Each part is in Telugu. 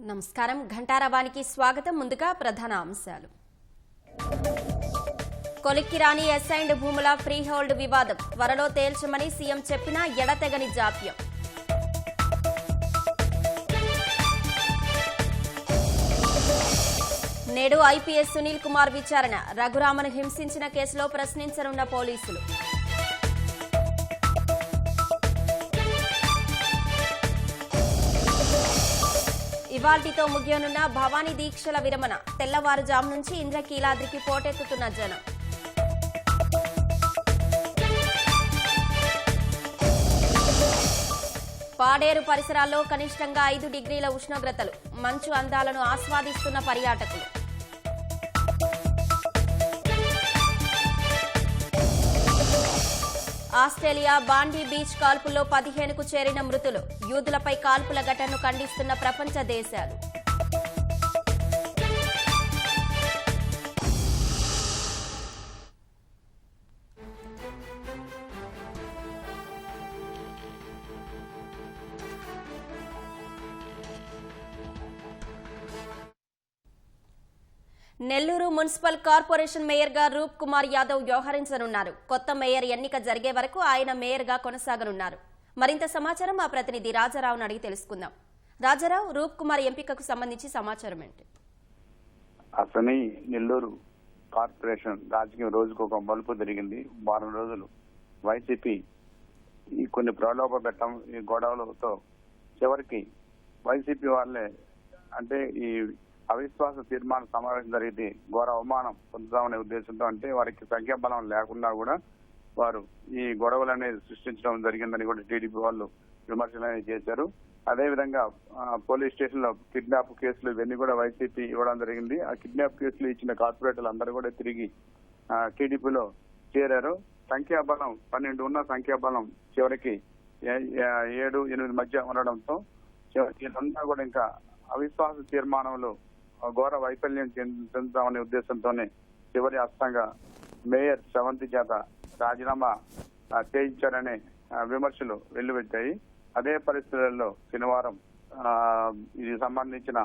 నమస్కారం ఘంటారవానికి స్వాగతం. ముందుగా ప్రధాన అంశాలు. కొలిక్కి రాని అసైన్డ్ భూముల ఫ్రీ హోల్డ్ వివాదం త్వరలో తేల్చమని సీఎం చెప్పినా ఎడతెగని జాప్యం. నేడు ఐపీఎస్ సునీల్ కుమార్ విచారణ. రఘురామను హింసించిన కేసులో ప్రశ్నించనున్న పోలీసులు. ఇవాల్టితో ముగియనున్న భవానీ దీక్షల విరమణ. తెల్లవారుజాము నుంచి ఇంద్రకీలాద్రికి పోటెత్తుతున్న జనం. పాడేరు పరిసరాల్లో కనిష్టంగా 5 డిగ్రీల ఉష్ణోగ్రతలు. మంచు అందాలను ఆస్వాదిస్తున్న పర్యాటకులు. ఆస్ట్రేలియా బాండీ బీచ్ కాల్పుల్లో 15కు చేరిన మృతులు. యూదులపై కాల్పుల ఘటనను ఖండిస్తున్న ప్రపంచ దేశాలు. నెల్లూరు మున్సిపల్ కార్పొరేషన్ మేయర్గా రూప్ కుమార్ యాదవ్ వ్యవహరించనున్నారు. కొత్త మేయర్ ఎన్నిక జరిగే వరకు ఆయన మేయర్గా కొనసాగనున్నారు. మరింత సమాచారం మా ప్రతినిధి రాజారావును అడిగి తెలుసుకుందాం. రాజారావు, రూప్ కుమార్ ఎంపికకు సంబంధించి సమాచారం ఏంటి? అసలు నెల్లూరు కార్పొరేషన్ రాజకీయం రోజుకు ఒక మలుపు జరిగింది. వారం రోజులు వైసీపీ ఈ కొన్ని ప్రలోభ పెట్టడం, ఈ గొడవలతో చివరికి వైసీపీ వాళ్ళే అంటే ఈ అవిశ్వాస తీర్మాన సమావేశం జరిగితే ఘోర అవమానం పొందుతామనే ఉద్దేశంతో, అంటే వారికి సంఖ్యాబలం లేకుండా కూడా వారు ఈ గొడవలు అనేది సృష్టించడం జరిగిందని కూడా టీడీపీ వాళ్ళు విమర్శలు అనేది చేశారు. అదేవిధంగా పోలీస్ స్టేషన్ లో కిడ్నాప్ కేసులు ఇవన్నీ కూడా వైసీపీ ఇవ్వడం జరిగింది. ఆ కిడ్నాప్ కేసులు ఇచ్చిన కార్పొరేటర్లు అందరూ కూడా తిరిగి టీడీపీలో చేరారు. సంఖ్యాబలం 12 ఉన్న సంఖ్యాబలం చివరికి 7-8 మధ్య ఉండడంతో ఇదంతా కూడా ఇంకా అవిశ్వాస తీర్మానంలో ఘోర వైఫల్యం చెందుతామనే ఉద్దేశంతోనే చివరి అస్తంగా మేయర్ శ్రవంతి చేత రాజీనామా చేయించారనే విమర్శలు వెల్లువెత్తాయి. అదే పరిస్థితుల్లో శనివారం ఇది సంబంధించిన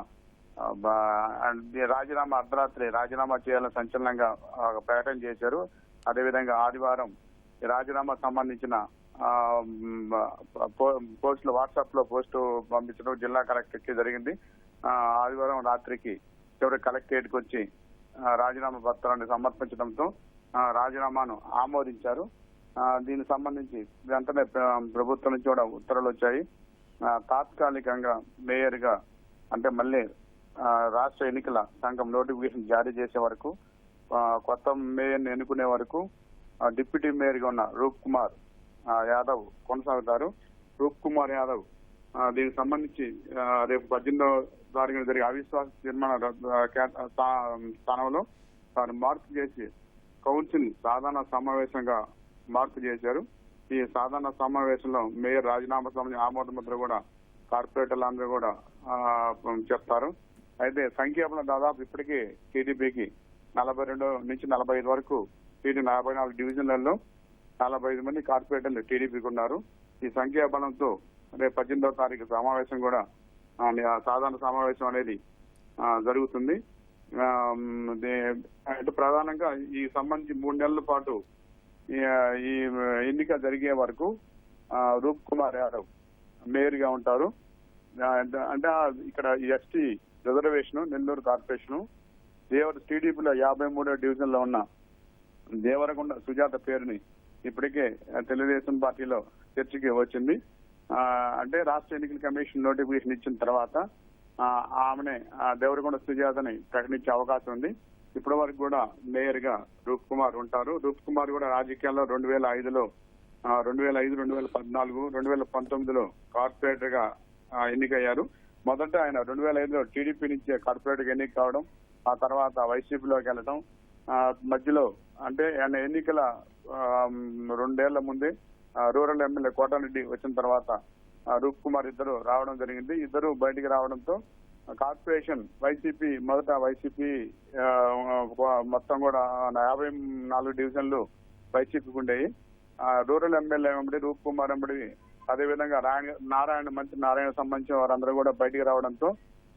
రాజీనామా అర్ధరాత్రి రాజీనామా చేయాలని సంచలనంగా ప్రకటన చేశారు. అదేవిధంగా ఆదివారం రాజీనామా సంబంధించిన పోస్టులు వాట్సాప్ లో పోస్టు పంపించడం జిల్లా కలెక్టర్ కి జరిగింది. ఆదివారం రాత్రికి చివరి కలెక్టరేట్ కి వచ్చి రాజీనామా పత్రాన్ని సమర్పించడంతో రాజీనామాను ఆమోదించారు. దీనికి సంబంధించి వెంటనే ప్రభుత్వం నుంచి కూడా ఉత్తర్వులు వచ్చాయి. తాత్కాలికంగా మేయర్ గా అంటే మళ్ళీ రాష్ట్ర ఎన్నికల సంఘం నోటిఫికేషన్ జారీ చేసే వరకు, కొత్త మేయర్ ని ఎన్నుకునే వరకు డిప్యూటీ మేయర్ గా ఉన్న రూప్ కుమార్ యాదవ్ కొనసాగుతారు. రూప్ కుమార్ యాదవ్ దీనికి సంబంధించి రేపు 18వ తారీఖున జరిగే అవిశ్వాస తీర్మాన స్థానంలో వారు మార్పు చేసి కౌన్సిల్ సాధారణ సమావేశంగా మార్పు చేశారు. ఈ సాధారణ సమావేశంలో మేయర్ రాజీనామా సంబంధించి ఆమోద ముద్ర కూడా కార్పొరేటర్లు అందరూ కూడా చెప్తారు. అయితే సంఖ్యాబలం దాదాపు ఇప్పటికీ టీడీపీకి 42 నుంచి 45 వరకు, టీడీ 44 డివిజన్లలో 45 మంది కార్పొరేటర్లు టీడీపీకి ఉన్నారు. ఈ సంఖ్యాబలంతో రేపు 18వ తారీఖు సమావేశం కూడా సాధారణ సమావేశం అనేది జరుగుతుంది. అంటే ప్రధానంగా ఈ సంబంధించి 3 నెలల పాటు ఈ ఎన్నిక జరిగే వరకు రూప్ కుమార్ యాదవ్ మేయర్ గా ఉంటారు. అంటే ఇక్కడ ఎస్టీ రిజర్వేషన్ నెల్లూరు కార్పొరేషన్ టీడీపీలో 53వ డివిజన్ లో ఉన్న దేవరకొండ సుజాత పేరుని ఇప్పటికే తెలుగుదేశం పార్టీలో చర్చకి వచ్చింది. అంటే రాష్ట్ర ఎన్నికల కమిషన్ నోటిఫికేషన్ ఇచ్చిన తర్వాత ఆమెనే దేవరకొండ సుజాతని ప్రకటించే అవకాశం ఉంది. ఇప్పటి వరకు కూడా మేయర్ గా రూప్ కుమార్ ఉంటారు. రూప్ కుమార్ కూడా రాజకీయాల్లో 2005లో 2005, 2014, 2019లో కార్పొరేటర్ గా ఎన్నికయ్యారు. మొదట ఆయన 2005లో టీడీపీ నుంచి కార్పొరేటర్ గా ఎన్నిక కావడం, ఆ తర్వాత వైసీపీలోకి వెళ్ళడం, మధ్యలో అంటే ఆయన ఎన్నికల 2 ఏళ్ల ముందే రూరల్ ఎమ్మెల్యే కోటారెడ్డి వచ్చిన తర్వాత రూప్ కుమార్ ఇద్దరు రావడం జరిగింది. ఇద్దరు బయటికి రావడంతో కార్పొరేషన్ వైసీపీ మొత్తం కూడా 54 డివిజన్లు వైసీపీకి ఉండేవి. రూరల్ ఎమ్మెల్యే వెంబడి రూప్ కుమార్ వెంబడి, అదేవిధంగా మంత్రి నారాయణ సంబంధించిన వారందరూ కూడా బయటికి రావడంతో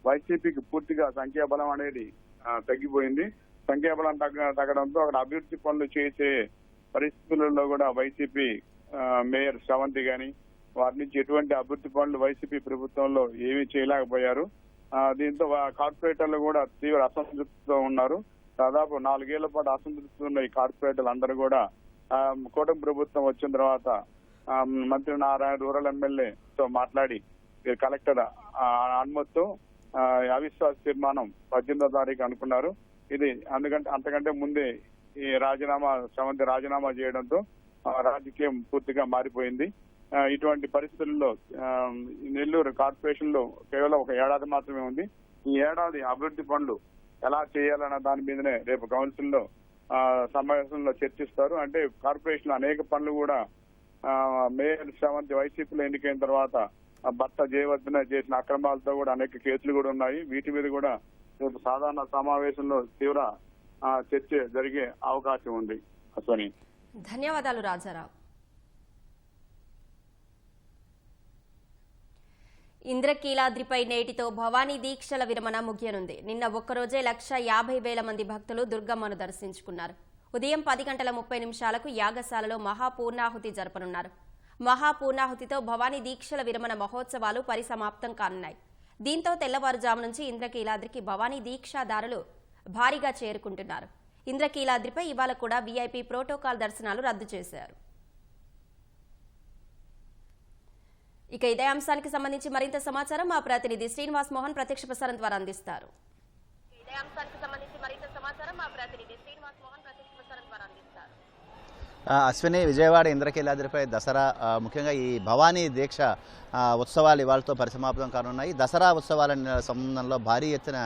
వైసీపీకి పూర్తిగా సంఖ్యాబలం అనేది తగ్గిపోయింది. సంఖ్యాబలం తగ్గడంతో అక్కడ అభివృద్ధి పనులు చేసే పరిస్థితులలో కూడా వైసీపీ మేయర్ శ్రవంతి గాని వారి నుంచి ఎటువంటి అభివృద్ధి పనులు వైసీపీ ప్రభుత్వంలో ఏమీ చేయలేకపోయారు. దీంతో కార్పొరేటర్లు కూడా తీవ్ర అసంతృప్తితో ఉన్నారు. దాదాపు 4 ఏళ్ల పాటు అసంతృప్తి ఉన్న ఈ కార్పొరేటర్లు అందరూ కూడా కూటమి ప్రభుత్వం వచ్చిన తర్వాత మంత్రి నారాయణ రూరల్ ఎమ్మెల్యేతో మాట్లాడి కలెక్టర్ అనుమతితో అవిశ్వాస తీర్మానం 18వ తారీఖు అనుకున్నారు. ఇది అంతకంటే ముందే ఈ శ్రవంతి రాజీనామా చేయడంతో రాజకీయం పూర్తిగా మారిపోయింది. ఇటువంటి పరిస్థితుల్లో నెల్లూరు కార్పొరేషన్ లో కేవలం 1 ఏడాది మాత్రమే ఉంది. ఈ ఏడాది అభివృద్ధి పనులు ఎలా చేయాలన్న దాని మీదనే రేపు కౌన్సిల్ లో సమావేశంలో చర్చిస్తారు. అంటే కార్పొరేషన్ అనేక పనులు కూడా మేయర్ శ్రవంతి వైసీపీలో ఎన్నికైన తర్వాత భర్త జయవర్ధన చేసిన అక్రమాలతో కూడా అనేక కేసులు కూడా ఉన్నాయి. వీటి మీద కూడా రేపు సాధారణ సమావేశంలో తీవ్ర చర్చ జరిగే అవకాశం ఉంది. అశ్వని, ధన్యవాదాలు రాజారావు. ఇంద్రకీలాద్రిపై నేటితో భవానీ దీక్షల విరమణ ముగియనుంది. నిన్న ఒక్కరోజే 1,50,000 మంది భక్తులు దుర్గమ్మను దర్శించుకున్నారు. ఉదయం 10:30 యాగశాలలో మహాపూర్ణాహుతి జరపనున్నారు. మహాపూర్ణాహుతితో భవానీ దీక్షల విరమణ మహోత్సవాలు పరిసమాప్తం కానున్నాయి. దీంతో తెల్లవారుజాము నుంచి ఇంద్రకీలాద్రికి భవానీ దీక్షాదారులు భారీగా చేరుకుంటున్నారు. ఇంద్రకీలాద్రిపై ఇవాళ కూడా వీఐపీ ప్రోటోకాల్ దర్శనాలు రద్దు చేశారు. ఇక ఇదే అంశానికి సంబంధించి మరింత సమాచారం మా ప్రతినిధి శ్రీనివాస్ మోహన్ ప్రత్యక్ష ప్రసారం ద్వారా అందిస్తారు. అశ్విని, విజయవాడ ఇంద్రకీలాద్రిపై దసరా ముఖ్యంగా ఈ భవానీ దీక్ష ఉత్సవాలు ఇవాళతో పరిసమాప్తం కానున్నాయి. దసరా ఉత్సవాల సంబంధంలో భారీ ఎత్తున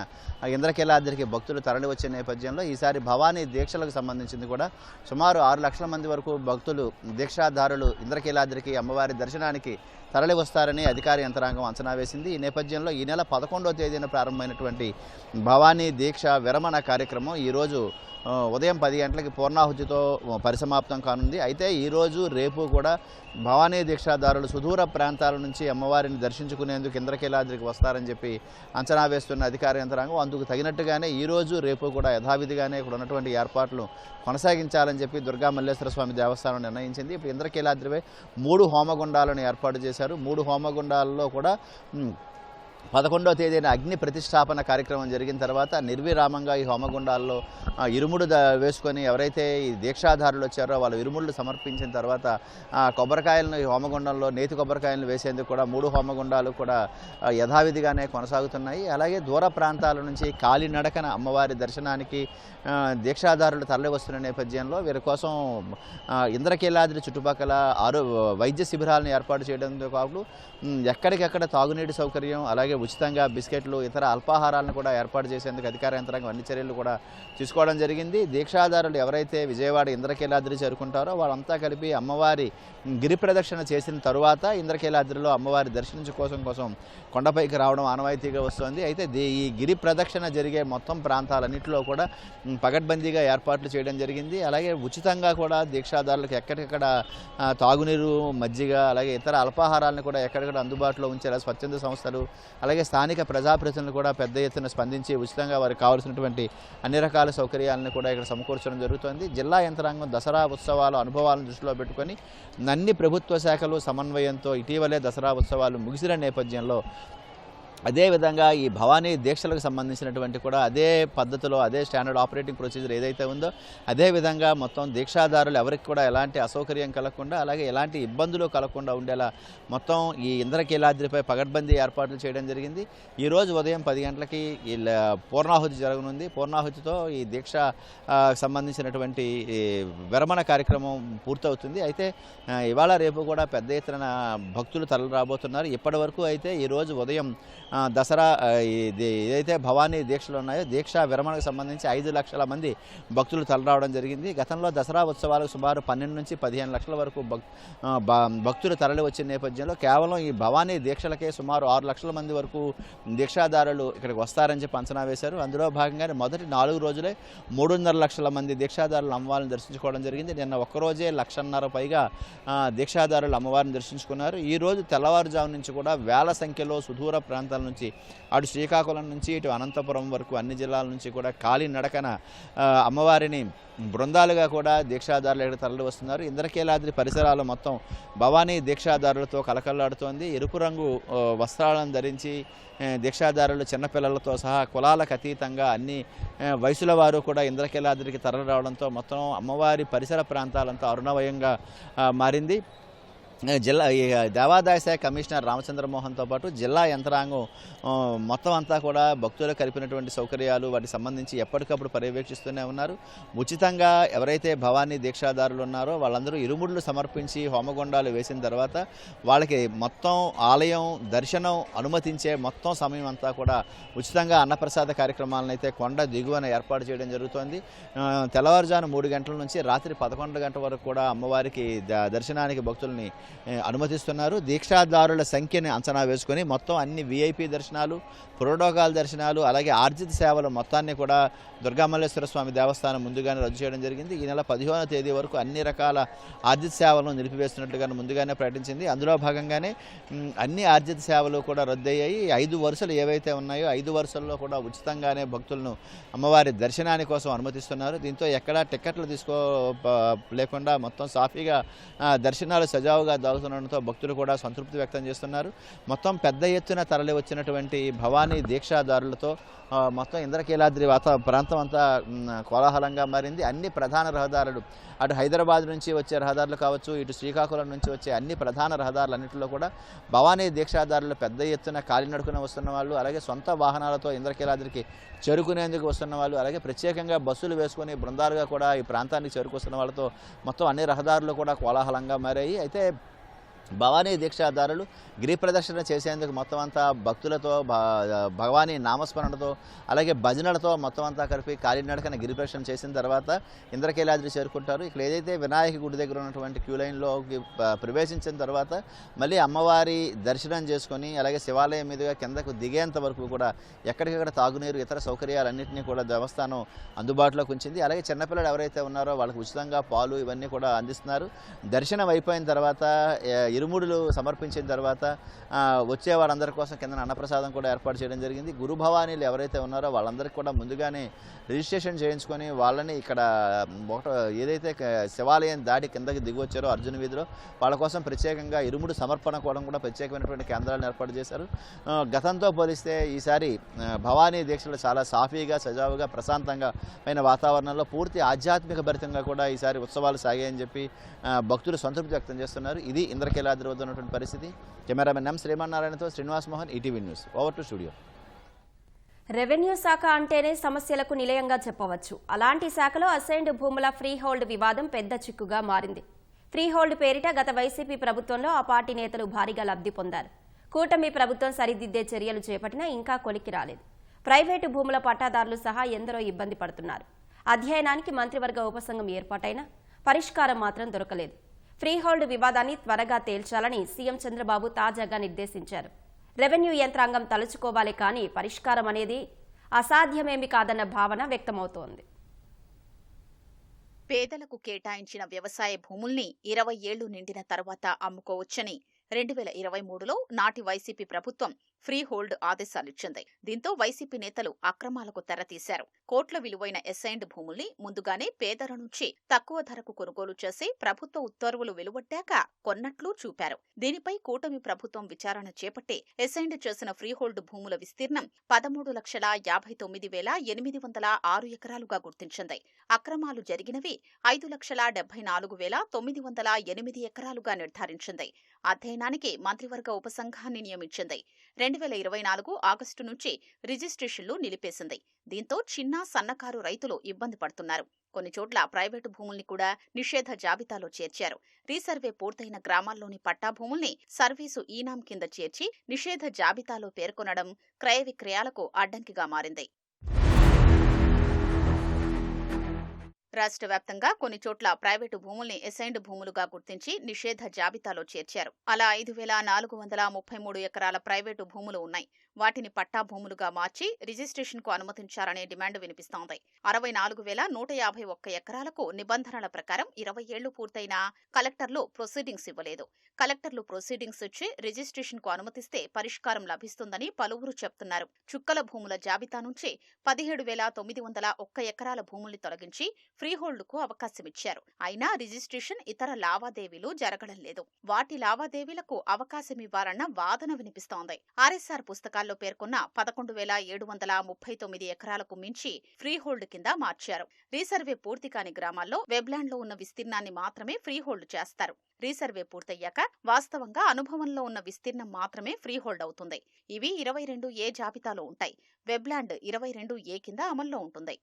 ఇంద్రకీలాద్రికి భక్తులు తరలి వచ్చే నేపథ్యంలో ఈసారి భవానీ దీక్షలకు సంబంధించింది కూడా సుమారు 6 లక్షల మంది వరకు భక్తులు దీక్షాదారులు ఇంద్రకీలాద్రికి అమ్మవారి దర్శనానికి తరలి వస్తారని అధికార యంత్రాంగం అంచనా వేసింది. ఈ నేపథ్యంలో ఈ నెల 11వ తేదీన ప్రారంభమైనటువంటి భవానీ దీక్ష విరమణ కార్యక్రమం ఈరోజు ఉదయం 10 గంటలకి పూర్ణాహుతితో పరిసమాప్తం కానుంది. అయితే ఈరోజు రేపు కూడా భవానీ దీక్షాదారులు సుదూర ప్రాంతాల నుంచి అమ్మవారిని దర్శించుకునేందుకు ఇంద్రకీలాద్రికి వస్తారని చెప్పి అంచనా వేస్తున్న అధికార యంత్రాంగం అందుకు తగినట్టుగానే ఈరోజు రేపు కూడా యథావిధిగానే ఇక్కడ ఉన్నటువంటి ఏర్పాట్లు కొనసాగించాలని చెప్పి దుర్గా మల్లేశ్వర స్వామి దేవస్థానం నిర్ణయించింది. ఇప్పుడు ఇంద్రకీలాద్రిపై 3 హోమగుండాలను ఏర్పాటు చేశారు. 3 హోమగుండాలలో కూడా 11వ తేదీన అగ్ని ప్రతిష్టాపన కార్యక్రమం జరిగిన తర్వాత నిర్విరామంగా ఈ హోమగుండాల్లో ఇరుముడు వేసుకొని ఎవరైతే ఈ దీక్షాధారులు వచ్చారో వాళ్ళు ఇరుముళ్ళు సమర్పించిన తర్వాత కొబ్బరికాయలను ఈ హోమగుండంలో నేతి కొబ్బరికాయలను వేసేందుకు కూడా 3 హోమగుండాలు కూడా యథావిధిగానే కొనసాగుతున్నాయి. అలాగే దూర ప్రాంతాల నుంచి కాలినడకన అమ్మవారి దర్శనానికి దీక్షాదారులు తరలి వస్తున్న నేపథ్యంలో వీరి కోసం ఇంద్రకీలాద్రి చుట్టుపక్కల 6 వైద్య శిబిరాలను ఏర్పాటు చేయడంతో కాకుండా ఎక్కడికెక్కడ తాగునీటి సౌకర్యం, అలాగే ఉచితంగా బిస్కెట్లు, ఇతర అల్పాహారాలను కూడా ఏర్పాటు చేసేందుకు అధికార యంత్రాంగం అన్ని చర్యలు కూడా తీసుకోవడం జరిగింది. దీక్షాదారులు ఎవరైతే విజయవాడ ఇంద్రకీలాద్రి చేరుకుంటారో వాళ్ళంతా కలిపి అమ్మవారి గిరి ప్రదక్షిణ చేసిన తరువాత ఇంద్రకీలాద్రిలో అమ్మవారి దర్శించు కోసం కొండపైకి రావడం ఆనవాయితీగా వస్తుంది. అయితే ఈ గిరి ప్రదక్షిణ జరిగే మొత్తం ప్రాంతాలన్నింటిలో కూడా పగడ్బందీగా ఏర్పాట్లు చేయడం జరిగింది. అలాగే ఉచితంగా కూడా దీక్షాదారులకు ఎక్కడికక్కడ తాగునీరు, మజ్జిగ, అలాగే ఇతర అల్పాహారాలను కూడా ఎక్కడికక్కడ అందుబాటులో ఉంచేలా స్వచ్ఛంద సంస్థలు అలాగే స్థానిక ప్రజాప్రతినిధులు కూడా పెద్ద ఎత్తున స్పందించి ఉచితంగా వారికి కావాల్సినటువంటి అన్ని రకాల సౌకర్యాలను కూడా ఇక్కడ సమకూర్చడం జరుగుతుంది. జిల్లా యంత్రాంగం దసరా ఉత్సవాల అనుభవాలను దృష్టిలో పెట్టుకొని అన్ని ప్రభుత్వ శాఖలు సమన్వయంతో ఇటీవలే దసరా ఉత్సవాలు ముగిసిన నేపథ్యంలో అదేవిధంగా ఈ భవానీ దీక్షలకు సంబంధించినటువంటి కూడా అదే పద్ధతిలో అదే స్టాండర్డ్ ఆపరేటింగ్ ప్రొసీజర్ ఏదైతే ఉందో అదేవిధంగా మొత్తం దీక్షాదారులు ఎవరికి కూడా ఎలాంటి అసౌకర్యం కలగకుండా అలాగే ఎలాంటి ఇబ్బందులు కలగకుండా ఉండేలా మొత్తం ఈ ఇంద్రకీలాద్రిపై పగడ్బందీ ఏర్పాట్లు చేయడం జరిగింది. ఈరోజు ఉదయం 10 గంటలకి ఈ పూర్ణాహుతి జరగనుంది. పూర్ణాహుతితో ఈ దీక్ష సంబంధించినటువంటి విరమణ కార్యక్రమం పూర్తవుతుంది. అయితే ఇవాళ రేపు కూడా పెద్ద ఎత్తున భక్తులు తరలి రాబోతున్నారు. ఇప్పటి వరకు అయితే ఈరోజు ఉదయం దసరా ఏదైతే భవానీ దీక్షలు ఉన్నాయో దీక్షా విరమణకు సంబంధించి 5 లక్షల మంది భక్తులు తరలిరావడం జరిగింది. గతంలో దసరా ఉత్సవాలకు సుమారు 12 నుంచి 15 లక్షల వరకు భక్తులు తరలి వచ్చిన నేపథ్యంలో కేవలం ఈ భవానీ దీక్షలకే సుమారు 6 లక్షల మంది వరకు దీక్షాదారులు ఇక్కడికి వస్తారని చెప్పి అంచనా వేశారు. అందులో భాగంగానే మొదటి 4 రోజులే 3.5 లక్షల మంది దీక్షాదారులు అమ్మవారిని దర్శించుకోవడం జరిగింది. నిన్న ఒక్కరోజే 1.5 లక్షల పైగా దీక్షాదారులు అమ్మవారిని దర్శించుకున్నారు. ఈ రోజు తెల్లవారుజాము నుంచి కూడా వేల సంఖ్యలో సుదూర ప్రాంతాల ప్రాంతాల నుంచి అటు శ్రీకాకుళం నుంచి ఇటు అనంతపురం వరకు అన్ని జిల్లాల నుంచి కూడా కాలినడకన అమ్మవారిని బృందాలుగా కూడా దీక్షాదారులు ఇక్కడ తరలి వస్తున్నారు. ఇంద్రకీలాద్రి పరిసరాలు మొత్తం భవానీ దీక్షాదారులతో కలకల్లాడుతోంది. ఎరుపు రంగు వస్త్రాలను ధరించి దీక్షాదారులు చిన్నపిల్లలతో సహా కులాలకు అతీతంగా అన్ని వయసుల వారు కూడా ఇంద్రకీలాద్రికి తరలి రావడంతో మొత్తం అమ్మవారి పరిసర ప్రాంతాలంతా అరుణవయంగా మారింది. జిల్లా దేవాదాయ శాఖ కమిషనర్ రామచంద్రమోహన్తో పాటు జిల్లా యంత్రాంగం మొత్తం అంతా కూడా భక్తులకు కలిపినటువంటి సౌకర్యాలు వాటికి సంబంధించి ఎప్పటికప్పుడు పర్యవేక్షిస్తూనే ఉన్నారు. ఉచితంగా ఎవరైతే భవానీ దీక్షాదారులు ఉన్నారో వాళ్ళందరూ ఇరుముడులు సమర్పించి హోమగుండాలు వేసిన తర్వాత వాళ్ళకి మొత్తం ఆలయం దర్శనం అనుమతించే మొత్తం సమయం అంతా కూడా ఉచితంగా అన్నప్రసాద కార్యక్రమాలను అయితే కొండ దిగువన ఏర్పాటు చేయడం జరుగుతోంది. తెల్లవారుజాము 3 గంటల నుంచి రాత్రి 11 గంటల వరకు కూడా అమ్మవారికి దర్శనానికి భక్తుల్ని అనుమతిస్తున్నారు. దీక్షాదారుల సంఖ్యని అంచనా వేసుకొని మొత్తం అన్ని విఐపి దర్శనాలు, ప్రోటోకాల్ దర్శనాలు, అలాగే ఆర్జిత సేవలు మొత్తాన్ని కూడా దుర్గామల్లేశ్వర స్వామి దేవస్థానం ముందుగానే రద్దు చేయడం జరిగింది. ఈ నెల 15వ తేదీ వరకు అన్ని రకాల ఆర్జిత సేవలను నిలిపివేస్తున్నట్టుగా ముందుగానే ప్రకటించింది. అందులో భాగంగానే అన్ని ఆర్జిత సేవలు కూడా రద్దయ్యాయి. 5 వరుసలు ఏవైతే ఉన్నాయో 5 వరుసల్లో కూడా ఉచితంగానే భక్తులను అమ్మవారి దర్శనాని కోసం అనుమతిస్తున్నారు. దీంతో ఎక్కడా టికెట్లు లేకుండా మొత్తం సాఫీగా దర్శనాలు సజావుగా దాగుతుండడంతో భక్తులు కూడా సంతృప్తి వ్యక్తం చేస్తున్నారు. మొత్తం పెద్ద ఎత్తున తరలి వచ్చినటువంటి భవానీ దీక్షాదారులతో మొత్తం ఇంద్రకీలాద్రి ప్రాంతం అంతా కోలాహలంగా మారింది. అన్ని ప్రధాన రహదారులు అటు హైదరాబాద్ నుంచి వచ్చే రహదారులు కావచ్చు, ఇటు శ్రీకాకుళం నుంచి వచ్చే అన్ని ప్రధాన రహదారులన్నింటిలో కూడా భవానీ దీక్షాదారులు పెద్ద ఎత్తున కాలినడుకుని వస్తున్న వాళ్ళు, అలాగే సొంత వాహనాలతో ఇంద్రకీలాద్రికి చేరుకునేందుకు వస్తున్న వాళ్ళు, అలాగే ప్రత్యేకంగా బస్సులు వేసుకుని బృందాలుగా కూడా ఈ ప్రాంతానికి చేరుకొస్తున్న వాళ్ళతో మొత్తం అన్ని రహదారులు కూడా కోలాహలంగా మారాయి. అయితే భవానీ దీక్షాదారులు గిరి ప్రదక్షిణ చేసేందుకు మొత్తం అంతా భక్తులతో భగవానీ నామస్మరణతో అలాగే భజనలతో మొత్తం అంతా కలిపి కాలినడకన గిరి ప్రదక్షిణ చేసిన తర్వాత ఇంద్రకీలాద్రి చేరుకుంటారు. ఇక్కడ ఏదైతే వినాయక గుడి దగ్గర ఉన్నటువంటి క్యూ లైన్లోకి ప్రవేశించిన తర్వాత మళ్ళీ అమ్మవారి దర్శనం చేసుకొని అలాగే శివాలయం మీదుగా కిందకు దిగేంత వరకు కూడా ఎక్కడికక్కడ తాగునీరు ఇతర సౌకర్యాలన్నింటినీ కూడా దేవస్థానం అందుబాటులోకి ఉంచింది. అలాగే చిన్నపిల్లలు ఎవరైతే ఉన్నారో వాళ్ళకి ఉచితంగా పాలు ఇవన్నీ కూడా అందిస్తున్నారు. దర్శనం అయిపోయిన తర్వాత ఇరుముడులు సమర్పించిన తర్వాత వచ్చే వారందరి కోసం కింద అన్నప్రసాదం కూడా ఏర్పాటు చేయడం జరిగింది. గురు భవానీలు ఎవరైతే ఉన్నారో వాళ్ళందరికీ కూడా ముందుగానే రిజిస్ట్రేషన్ చేయించుకొని వాళ్ళని ఇక్కడ ఏదైతే శివాలయం దాటి కిందకి దిగి వచ్చారో అర్జున వీధిలో వాళ్ళ కోసం ప్రత్యేకంగా ఇరుముడు సమర్పణ కూడా ప్రత్యేకమైనటువంటి కేంద్రాలను ఏర్పాటు చేశారు. గతంతో పోలిస్తే ఈసారి భవానీ దీక్షలు చాలా సాఫీగా సజావుగా ప్రశాంతంగా అయిన వాతావరణంలో పూర్తి ఆధ్యాత్మిక భరితంగా కూడా ఈసారి ఉత్సవాలు సాగాయని చెప్పి భక్తులు సంతృప్తి వ్యక్తం చేస్తున్నారు. ఇది ఇంద్రకీలాద్రి వద్ద ఉన్నటువంటి పరిస్థితి. కెమెరామెన్ ఎం శ్రీమన్నారాయణతో Srinivas Mohan, ETV news. Over to studio. Revenue శాఖ అంటేనే సమస్యలకు నిలయంగా చెప్పవచ్చు. అలాంటి శాఖలో అసైన్డ్ భూముల ఫ్రీ హోల్డ్ వివాదం పెద్ద చిక్కుగా మారింది. ఫ్రీ హోల్డ్ పేరిట గత వైసీపీ ప్రభుత్వంలో ఆ పార్టీ నేతలు భారీగా లబ్ధి పొందారు. కూటమి ప్రభుత్వం సరిదిద్దే చర్యలు చేపట్టినా ఇంకా కొలికి రాలేదు. ప్రైవేటు భూముల పట్టాదారులు సహా ఎందరో ఇబ్బంది పడుతున్నారు. అధ్యయనానికి మంత్రివర్గ ఉపసంఘం ఏర్పాటైనా పరిష్కారం మాత్రం దొరకలేదు. ఫ్రీ హోల్డ్ వివాదాన్ని త్వరగా తేల్చాలని సీఎం చంద్రబాబు తాజాగా నిర్దేశించారు. రెవెన్యూ యంత్రాంగం తలుచుకోవాలి, కానీ పరిష్కారం అనేది అసాధ్యమేమి కాదన్న భావన వ్యక్తమవుతోంది. పేదలకు కేటాయించిన వ్యవసాయ భూముల్ని 20 ఏళ్లు నిండిన తర్వాత అమ్ముకోవచ్చని 2023లో నాటి వైసీపీ ప్రభుత్వం ఫ్రీ హోల్డ్ ఆదేశాలిచ్చింది. దీంతో వైసీపీ నేతలు అక్రమాలకు తెరతీశారు. కోట్ల విలువైన అసైన్డ్ భూముల్ని ముందుగానే పేదల నుంచి తక్కువ ధరకు కొనుగోలు చేసి ప్రభుత్వ ఉత్తర్వులు వెలువడ్డాక కొన్నట్లు చూపారు. దీనిపై కూటమి ప్రభుత్వం విచారణ చేపట్టి అసైన్డ్ చేసిన ఫ్రీ హోల్డ్ భూముల విస్తీర్ణం 13,52,806 ఎకరాలుగా గుర్తించింది. అక్రమాలు జరిగినవి 5,74,908 ఎకరాలుగా నిర్ధారించింది. అధ్యయనానికి మంత్రివర్గ ఉపసంఘాన్ని నియమించింది. 2024 ఆగస్టు నుంచి రిజిస్ట్రేషన్లు నిలిపేసింది. దీంతో చిన్న సన్నకారు రైతులు ఇబ్బంది పడుతున్నారు. కొన్ని చోట్ల ప్రైవేటు భూముల్ని కూడా నిషేధ జాబితాలో చేర్చారు. రీసర్వే పూర్తయిన గ్రామాల్లోని పట్టా భూముల్ని సర్వీసు ఈనాం కింద చేర్చి నిషేధ జాబితాలో పేర్కొనడం క్రయ విక్రయాలకు అడ్డంకిగా మారింది. రాష్ట్ర వ్యాప్తంగా కొన్ని చోట్ల ప్రైవేటు భూముల్ని అసైన్డ్ భూములుగా గుర్తించి నిషేధ జాబితాలో చేర్చారు. అలా 5,433 ఎకరాల ప్రైవేటు భూములు ఉన్నాయి. వాటిని పట్టా భూములుగా మార్చి రిజిస్ట్రేషన్కు అనుమతించాలనే డిమాండ్ వినిపిస్తోంది. 64,151 ఎకరాలకు నిబంధనల ప్రకారం 20 ఏళ్లు పూర్తయినా కలెక్టర్లు ప్రొసీడింగ్స్ ఇవ్వలేదు. కలెక్టర్లు ప్రొసీడింగ్స్ ఇచ్చి రిజిస్ట్రేషన్కు అనుమతిస్తే పరిష్కారం లభిస్తుందని పలువురు చెప్తున్నారు. చుక్కల భూముల జాబితా నుంచి 17,901 ఎకరాల భూముల్ని తొలగించి ఫ్రీహోల్డ్కు అవకాశమిచ్చారు. అయినా రిజిస్ట్రేషన్ ఇతర లావాదేవీలు జరగడం లేదు. వాటి లావాదేవీలకు అవకాశమివ్వాలన్న వాదన వినిపిస్తోంది. ఆర్ఎస్ఆర్ పుస్తకాల్లో పేర్కొన్న 11,739 ఎకరాలకు మించి ఫ్రీహోల్డ్ కింద మార్చారు. రీసర్వే పూర్తి కాని గ్రామాల్లో వెబ్లాండ్లో ఉన్న విస్తీర్ణాన్ని మాత్రమే ఫ్రీహోల్డ్ చేస్తారు. రీసర్వే పూర్తయ్యాక వాస్తవంగా అనుభవంలో ఉన్న విస్తీర్ణం మాత్రమే ఫ్రీహోల్డ్ అవుతుంది. ఇవి 22A జాబితాలో ఉంటాయి. వెబ్లాండ్ 22A కింద అమల్లో ఉంటుంది.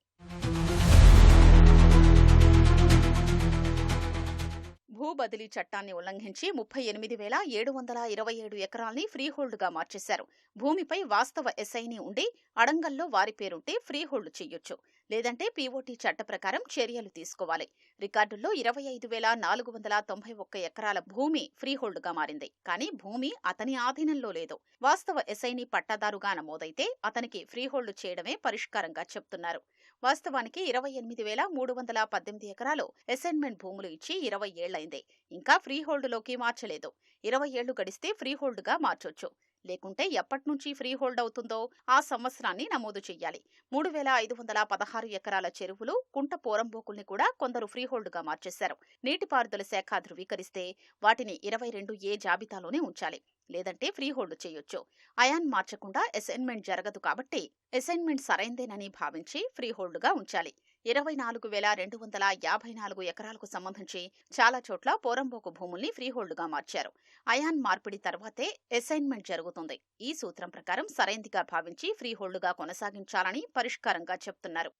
భూ బదిలీ చట్టాన్ని ఉల్లంఘించి 38,727 ఎకరాల్ని ఫ్రీహోల్డ్గా మార్చేశారు. భూమిపై వాస్తవ ఎస్ఐని ఉండి అడంగల్లో వారి పేరుంటే ఫ్రీహోల్డ్ చెయ్యొచ్చు. లేదంటే పీఓటీ చట్ట ప్రకారం చర్యలు తీసుకోవాలి. రికార్డుల్లో 25,491 ఎకరాల భూమి ఫ్రీహోల్డ్గా మారింది. కానీ భూమి అతని ఆధీనంలో లేదు. వాస్తవ ఎస్ఐని పట్టాదారుగా నమోదైతే అతనికి ఫ్రీహోల్డ్ చేయడమే పరిష్కారంగా చెప్తున్నారు. వాస్తవానికి 28,318 ఎకరాలు అసైన్మెంట్ భూములు ఇచ్చి 20 ఏళ్లైంది. ఇంకా ఫ్రీహోల్డ్లోకి మార్చలేదు. 20 ఏళ్లు గడిస్తే ఫ్రీహోల్డ్గా మార్చొచ్చు. లేకుంటే ఎప్పట్నుంచి ఫ్రీహోల్డ్ అవుతుందో ఆ సంవత్సరాన్ని నమోదు చెయ్యాలి. 3,516 ఎకరాల చెరువులు, కుంట పోరంబోకుల్ని కూడా కొందరు ఫ్రీహోల్డ్గా మార్చేశారు. నీటిపారుదల శాఖ ధృవీకరిస్తే వాటిని 22A జాబితాలోనే ఉంచాలి. లేదంటే ఫ్రీహోల్డ్ చేయొచ్చు. అయాన్ మార్చకుండా అసైన్మెంట్ జరగదు కాబట్టి అసైన్మెంట్ సరైందేనని భావించి ఫ్రీహోల్డ్గా ఉంచాలి. 24,254 ఎకరాలకు సంబంధించి చాలా చోట్ల పోరంబోకు భూముల్ని ఫ్రీహోల్డ్గా మార్చారు. అయాన్ మార్పిడి తర్వాతే అసైన్మెంట్ జరుగుతుంది. ఈ సూత్రం ప్రకారం సరైందిగా భావించి ఫ్రీహోల్డ్గా కొనసాగించాలని పరిష్కారంగా చెప్తున్నారు.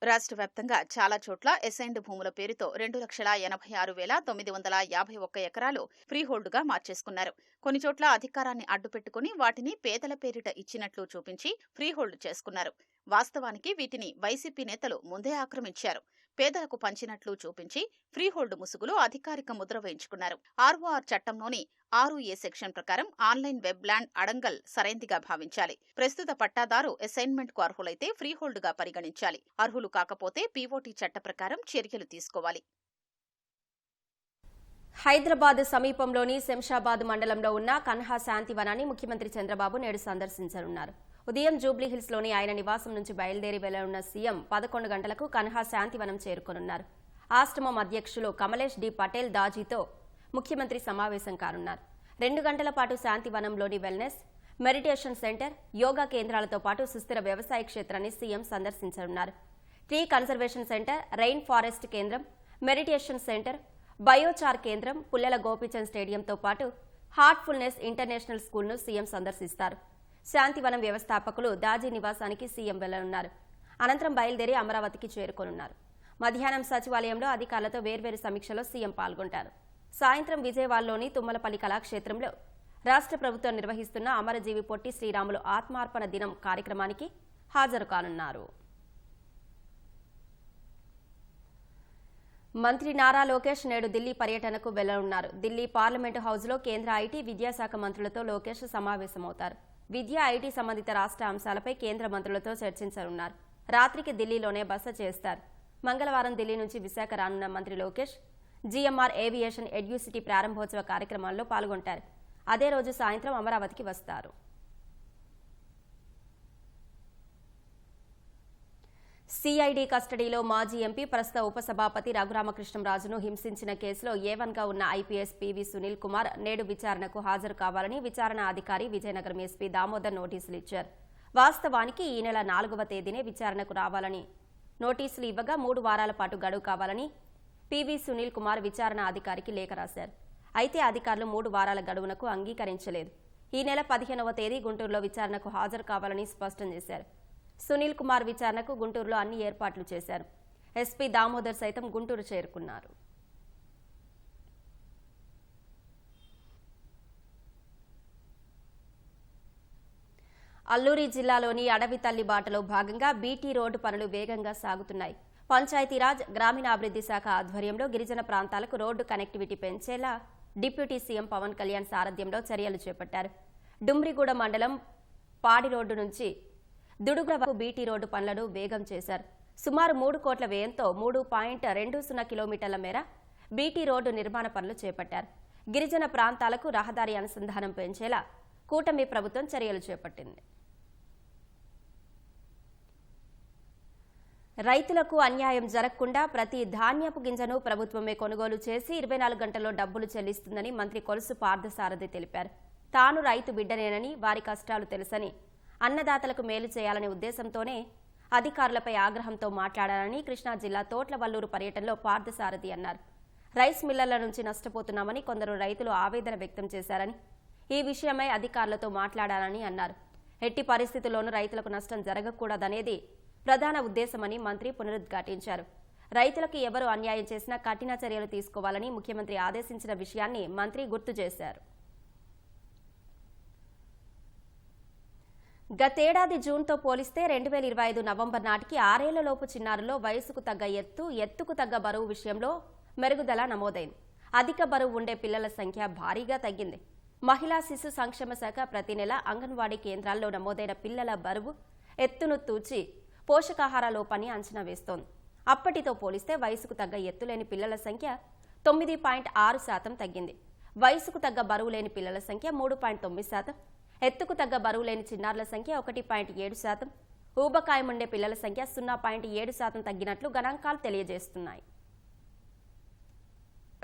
రాష్ట్ర వ్యాప్తంగా చాలా చోట్ల అసైన్డ్ భూముల పేరుతో 2,86,951 ఎకరాలు ఫ్రీహోల్డ్గా మార్చేసుకున్నారు. కొన్ని చోట్ల అధికారాన్ని అడ్డుపెట్టుకుని వాటిని పేదల పేరిట ఇచ్చినట్లు చూపించి ఫ్రీహోల్డ్ చేసుకున్నారు. వాస్తవానికి వీటిని వైసీపీ నేతలు ముందే ఆక్రమించారు. పేదలకు పంచినట్లు చూపించి ఫ్రీహోల్డ్ ముసుగులో అధికారిక ముద్ర వేయించుకున్నారు. ఆర్ఓఆర్ చట్టంలోని 6A సెక్షన్ ప్రకారం ఆన్లైన్ వెబ్ ల్యాండ్ అడంగల్ సరైందిగా భావించాలి. ప్రస్తుత పట్టాదారు అసైన్మెంట్కు అర్హులైతే ఫ్రీహోల్డ్గా పరిగణించాలి. అర్హులు కాకపోతే పీఓటీ చట్ట ప్రకారం చర్యలు తీసుకోవాలి. హైదరాబాద్ సమీపంలోని శంషాబాద్ మండలంలో ఉన్న కన్హా శాంతివనాన్ని ముఖ్యమంత్రి చంద్రబాబు నేడు సందర్శించనున్నారు. ఉదయం జూబ్లీహిల్స్లోని ఆయన నివాసం నుంచి బయలుదేరి వెళ్లనున్న సీఎం 11 గంటలకు కన్హా శాంతివనం చేరుకోనున్నారు. ఆశ్రమం అధ్యక్షులు కమలేష్ డి పటేల్ దాజీతో ముఖ్యమంత్రి సమావేశం కానున్నారు. 2 గంటల పాటు శాంతివనంలోని వెల్నెస్, మెడిటేషన్ సెంటర్, యోగా కేంద్రాలతో పాటు సుస్థిర వ్యవసాయ క్షేత్రాన్ని సీఎం సందర్శించనున్నారు. Tree conservation centre, rain forest కేంద్రం, మెడిటేషన్ సెంటర్, బయోచార్ కేంద్రం, పుల్లెల గోపీచంద్ స్టేడియంతో పాటు హార్ట్ఫుల్నెస్ ఇంటర్నేషనల్ స్కూల్ను సీఎం సందర్శిస్తారు. శాంతివనం వ్యవస్థాపకులు దాజీ నివాసానికి సీఎం వెళ్లనున్నారు. అనంతరం బయలుదేరి అమరావతికి చేరుకోనున్నారు. మధ్యాహ్నం సచివాలయంలో అధికారులతో వేర్వేరు సమీక్షలో సీఎం పాల్గొంటారు. సాయంత్రం విజయవాడలోని తుమ్మలపల్లి కళాక్షేత్రంలో రాష్ట్ర ప్రభుత్వం నిర్వహిస్తున్న అమరజీవి పొట్టి శ్రీరాములు ఆత్మార్పణ దినం కార్యక్రమానికి హాజరు కానున్నారు. మంత్రి నారా లోకేష్ నేడు ఢిల్లీ పర్యటనకు వెళ్లనున్నారు. ఢిల్లీ పార్లమెంటు హౌజ్లో కేంద్ర ఐటీ, విద్యాశాఖ మంత్రులతో లోకేష్ సమావేశమవుతారు. విద్య, ఐటీ సంబంధిత రాష్ట్ర అంశాలపై కేంద్ర మంత్రులతో చర్చించనున్నారు. రాత్రికి ఢిల్లీలోనే బస చేస్తారు. మంగళవారం ఢిల్లీ నుంచి విశాఖ రానున్న మంత్రి లోకేష్ జీఎంఆర్ ఏవియేషన్ ఎడ్యూసిటీ ప్రారంభోత్సవ కార్యక్రమాల్లో పాల్గొంటారు. అదే రోజు సాయంత్రం అమరావతికి వస్తారు. సిఐడి కస్టడీలో మాజీ ఎంపీ, ప్రస్తుత ఉపసభాపతి రఘురామకృష్ణంరాజును హింసించిన కేసులో A1గా ఉన్న ఐపీఎస్ పివి సునీల్ కుమార్ నేడు విచారణకు హాజరు కావాలని విచారణ అధికారి విజయనగరం ఎస్పీ దామోదర్ నోటీసులు ఇచ్చారు. వాస్తవానికి ఈ నెల 4వ తేదీనే విచారణకు రావాలని నోటీసులు ఇవ్వగా 3 వారాల పాటు గడువు కావాలని పివి సునీల్ కుమార్ విచారణ అధికారికి లేఖ రాశారు. అయితే అధికారులు 3 వారాల గడువునకు అంగీకరించలేదు. ఈ నెల 15వ తేదీ గుంటూరులో విచారణకు హాజరు కావాలని స్పష్టం చేశారు. సునీల్ కుమార్ విచారణకు గుంటూరులో అన్ని ఏర్పాట్లు చేశారు. ఎస్పీ దామోదర్ సైతం గుంటూరు చేరుకున్నారు. అల్లూరి జిల్లాలోని అడవి తల్లి బాటలో భాగంగా బీటీ రోడ్డు పనులు వేగంగా సాగుతున్నాయి. పంచాయతీరాజ్ గ్రామీణాభివృద్ధి శాఖ ఆధ్వర్యంలో గిరిజన ప్రాంతాలకు రోడ్డు కనెక్టివిటీ పెంచేలా డిప్యూటీ సీఎం పవన్ కళ్యాణ్ సారథ్యంలో చర్యలు చేపట్టారు. డుమ్రిగూడ మండలం పాడి రోడ్డు నుంచి దుడుగుల వరకు బీటీ రోడ్డు పనులను వేగం చేశారు. సుమారు 3 కోట్ల వ్యయంతో 3.20 కిలోమీటర్ల మేర బీటీ రోడ్డు నిర్మాణ పనులు చేపట్టారు. గిరిజన ప్రాంతాలకు రహదారి అనుసంధానం పెంచేలా కూటమి ప్రభుత్వం చర్యలు చేపట్టింది. రైతులకు అన్యాయం జరగకుండా ప్రతి ధాన్యపు గింజను ప్రభుత్వమే కొనుగోలు చేసి 24 గంటల్లో డబ్బులు చెల్లిస్తుందని మంత్రి కొలుసు పార్థసారథి తెలిపారు. తాను రైతు బిడ్డనేనని, వారి కష్టాలు తెలుసని, అన్నదాతలకు మేలు చేయాలనే ఉద్దేశంతోనే అధికారులపై ఆగ్రహంతో మాట్లాడాలని కృష్ణా జిల్లా తోట్లవల్లూరు పర్యటనలో పార్థసారథి అన్నారు. రైస్ మిల్లర్ల నుంచి నష్టపోతున్నామని కొందరు రైతులు ఆవేదన వ్యక్తం చేశారని, ఈ విషయమై అధికారులతో మాట్లాడాలని అన్నారు. ఎట్టి పరిస్థితుల్లోనూ రైతులకు నష్టం జరగకూడదనేది ప్రధాన ఉద్దేశమని మంత్రి పునరుద్ఘాటించారు. రైతులకు ఎవరు అన్యాయం చేసినా కఠిన చర్యలు తీసుకోవాలని ముఖ్యమంత్రి ఆదేశించిన విషయాన్ని మంత్రి గుర్తు చేశారు. గతేడాది జూన్తో పోలిస్తే 2025 నవంబర్ నాటికి 6 ఏళ్లలోపు చిన్నారుల్లో వయసుకు తగ్గ ఎత్తుకు తగ్గ బరువు విషయంలో మెరుగుదల నమోదైంది. అధిక బరువు ఉండే పిల్లల సంఖ్య భారీగా తగ్గింది. మహిళా శిశు సంక్షేమ శాఖ ప్రతి నెల అంగన్వాడీ కేంద్రాల్లో నమోదైన పిల్లల బరువు ఎత్తును తూచి పోషకాహార లోపాన్ని అంచనా వేస్తోంది. అప్పటితో పోలిస్తే వయసుకు తగ్గ ఎత్తులేని పిల్లల సంఖ్య 9.6% తగ్గింది. వయసుకు తగ్గ బరువు లేని పిల్లల సంఖ్య 3.9%, ఎత్తుకు తగ్గ బరువు లేని చిన్నారుల సంఖ్య 1.7%, ఊబకాయం ఉండే పిల్లల సంఖ్య 0.7% తగ్గినట్లు గణాంకాలు తెలియజేస్తున్నాయి.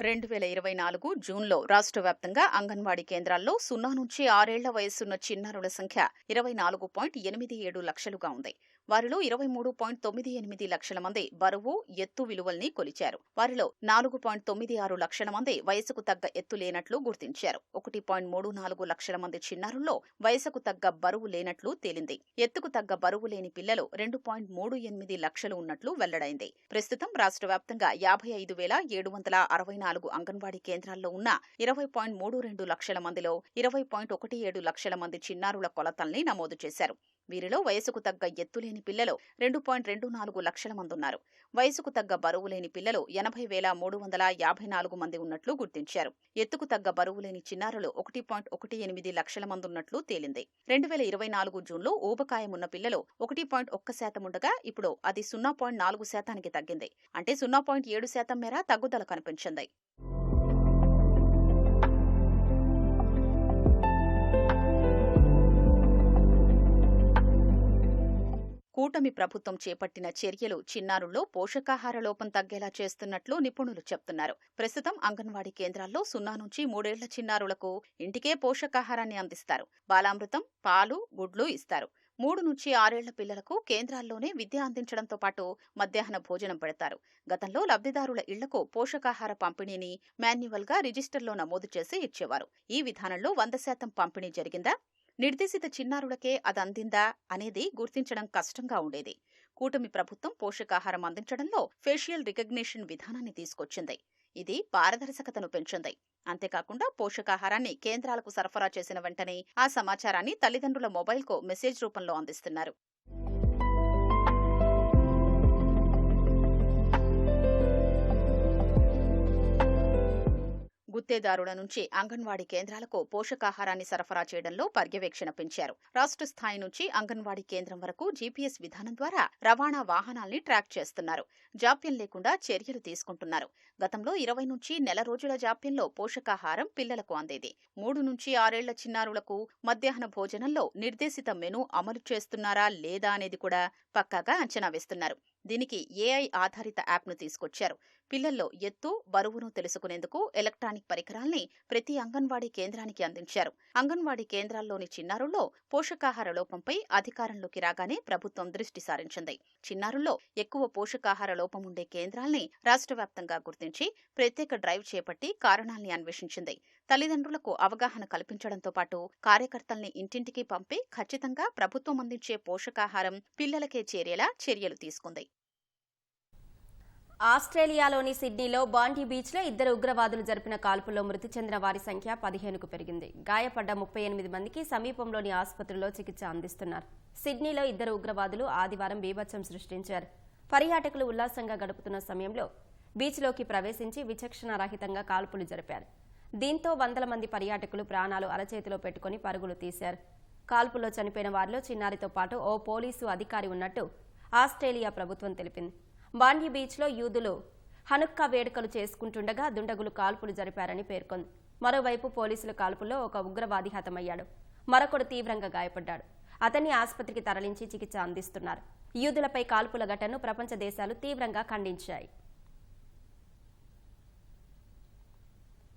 2024 జూన్లో రాష్ట్ర వ్యాప్తంగా అంగన్వాడీ కేంద్రాల్లో 0 నుంచి 6 ఏళ్ల వయసున్న చిన్నారుల సంఖ్య 24.87 లక్షలుగా ఉంది. వారిలో 23.98 లక్షల మంది బరువు, ఎత్తు విలువల్ని కొలిచారు. వారిలో 4.96 లక్షల మంది వయసుకు తగ్గ ఎత్తు లేనట్లు గుర్తించారు. 1.34 లక్షల మంది చిన్నారుల్లో వయసుకు తగ్గ బరువు లేనట్లు తేలింది. ఎత్తుకు తగ్గ బరువు లేని పిల్లలు 2.38 లక్షలు ఉన్నట్లు వెల్లడైంది. ప్రస్తుతం రాష్ట్ర వ్యాప్తంగా 55,764 అంగన్వాడీ కేంద్రాల్లో ఉన్న 20.32 లక్షల మందిలో 20.17 లక్షల మంది చిన్నారుల కొలతల్ని నమోదు చేశారు. వీరిలో వయసుకు తగ్గ ఎత్తులేని పిల్లలు 2.24 లక్షల మంది ఉన్నారు. వయసుకు తగ్గ బరువు లేని పిల్లలు 80,354 మంది ఉన్నట్లు గుర్తించారు. ఎత్తుకు తగ్గ బరువు లేని చిన్నారులు 1.18 లక్షల మంది ఉన్నట్లు తేలింది. 2024 జూన్లో ఊబకాయం ఉన్న పిల్లలు 1.1% ఉండగా ఇప్పుడు అది 0.4%కి తగ్గింది. అంటే 0.7% మేర తగ్గుదల కనిపించింది. కూటమి ప్రభుత్వం చేపట్టిన చర్యలు చిన్నారుల్లో పోషకాహార లోపం తగ్గేలా చేస్తున్నట్లు నిపుణులు చెప్తున్నారు. ప్రస్తుతం అంగన్వాడీ కేంద్రాల్లో 0 నుంచి 3 ఏళ్ల చిన్నారులకు ఇంటికే పోషకాహారాన్ని అందిస్తారు. బాలామృతం, పాలు, గుడ్లు ఇస్తారు. 3 నుంచి 6 ఏళ్ల పిల్లలకు కేంద్రాల్లోనే విద్య అందించడంతో పాటు మధ్యాహ్న భోజనం పెడతారు. గతంలో లబ్ధిదారుల ఇళ్లకు పోషకాహార పంపిణీని మాన్యువల్గా రిజిస్టర్లో నమోదు చేసి ఇచ్చేవారు. ఈ విధానంలో 100% పంపిణీ జరిగిందా, నిర్దేశిత చిన్నారులకే అదందిందా అనేది గుర్తించడం కష్టంగా ఉండేది. కూటమి ప్రభుత్వం పోషకాహారం అందించడంలో ఫేషియల్ రికగ్నిషన్ విధానాన్ని తీసుకొచ్చింది. ఇది పారదర్శకతను పెంచింది. అంతేకాకుండా పోషకాహారాన్ని కేంద్రాలకు సరఫరా చేసిన వెంటనే ఆ సమాచారాన్ని తల్లిదండ్రుల మొబైల్కు మెసేజ్ రూపంలో అందిస్తున్నారు. గుత్తేదారుల నుంచి అంగన్వాడీ కేంద్రాలకు పోషకాహారాన్ని సరఫరా చేయడంలో పర్యవేక్షణ పెంచారు. రాష్ట్ర స్థాయి నుంచి అంగన్వాడీ కేంద్రం వరకు జీపీఎస్ విధానం ద్వారా రవాణా వాహనాల్ని ట్రాక్ చేస్తున్నారు. జాప్యం లేకుండా చర్యలు తీసుకుంటున్నారు. గతంలో 20 నుంచి నెల రోజుల జాప్యంలో పోషకాహారం పిల్లలకు అందేది. 3 నుంచి 6 ఏళ్ల చిన్నారులకు మధ్యాహ్న భోజనంలో నిర్దేశిత మెనూ అమలు చేస్తున్నారా లేదా అనేది కూడా పక్కాగా అంచనా వేస్తున్నారు. దీనికి ఏఐ ఆధారిత యాప్ను తీసుకొచ్చారు. పిల్లల్లో ఎత్తు, బరువును తెలుసుకునేందుకు ఎలక్ట్రానిక్ పరికరాల్ని ప్రతి అంగన్వాడీ కేంద్రానికి అందించారు. అంగన్వాడీ కేంద్రాల్లోని చిన్నారుల్లో పోషకాహార లోపంపై అధికారంలోకి రాగానే ప్రభుత్వం దృష్టి సారించింది. చిన్నారుల్లో ఎక్కువ పోషకాహార లోపం ఉండే కేంద్రాల్ని రాష్ట్ర వ్యాప్తంగా గుర్తించి ప్రత్యేక డ్రైవ్ చేపట్టి కారణాల్ని అన్వేషించింది. తల్లిదండ్రులకు అవగాహన కల్పించడంతో పాటు కార్యకర్తల్ని ఇంటింటికి పంపి ఖచ్చితంగా ప్రభుత్వం అందించే పోషకాహారం పిల్లలకే చేరేలా చర్యలు తీసుకుంది. ఆస్ట్రేలియాలోని సిడ్నీలో బాండీ బీచ్లో 2 ఉగ్రవాదులు జరిపిన కాల్పుల్లో మృతి చెందిన వారి సంఖ్య 15కు పెరిగింది. గాయపడ్డ 38 మందికి సమీపంలోని ఆసుపత్రిలో చికిత్స అందిస్తున్నారు. సిడ్నీలో 2 ఉగ్రవాదులు ఆదివారం బీభత్సం సృష్టించారు. పర్యాటకులు ఉల్లాసంగా గడుపుతున్న సమయంలో బీచ్లోకి ప్రవేశించి విచక్షణారహితంగా కాల్పులు జరిపారు. దీంతో వందల మంది పర్యాటకులు ప్రాణాలు అరచేతిలో పెట్టుకుని పరుగులు తీశారు. కాల్పుల్లో చనిపోయిన వారిలో చిన్నారితో పాటు ఓ పోలీసు అధికారి ఉన్నట్టు ఆస్ట్రేలియా ప్రభుత్వం తెలిపింది. బాండీ బీచ్లో యూదులు హనుక్కా వేడుకలు చేసుకుంటుండగా దుండగులు కాల్పులు జరిపారని పేర్కొంది. మరోవైపు పోలీసుల కాల్పుల్లో ఒక ఉగ్రవాది హతమయ్యాడు. మరొకడు తీవ్రంగా గాయపడ్డాడు. అతన్ని ఆసుపత్రికి తరలించి చికిత్స అందిస్తున్నారు. యూదులపై కాల్పుల ఘటనను ప్రపంచ దేశాలు తీవ్రంగా ఖండించాయి.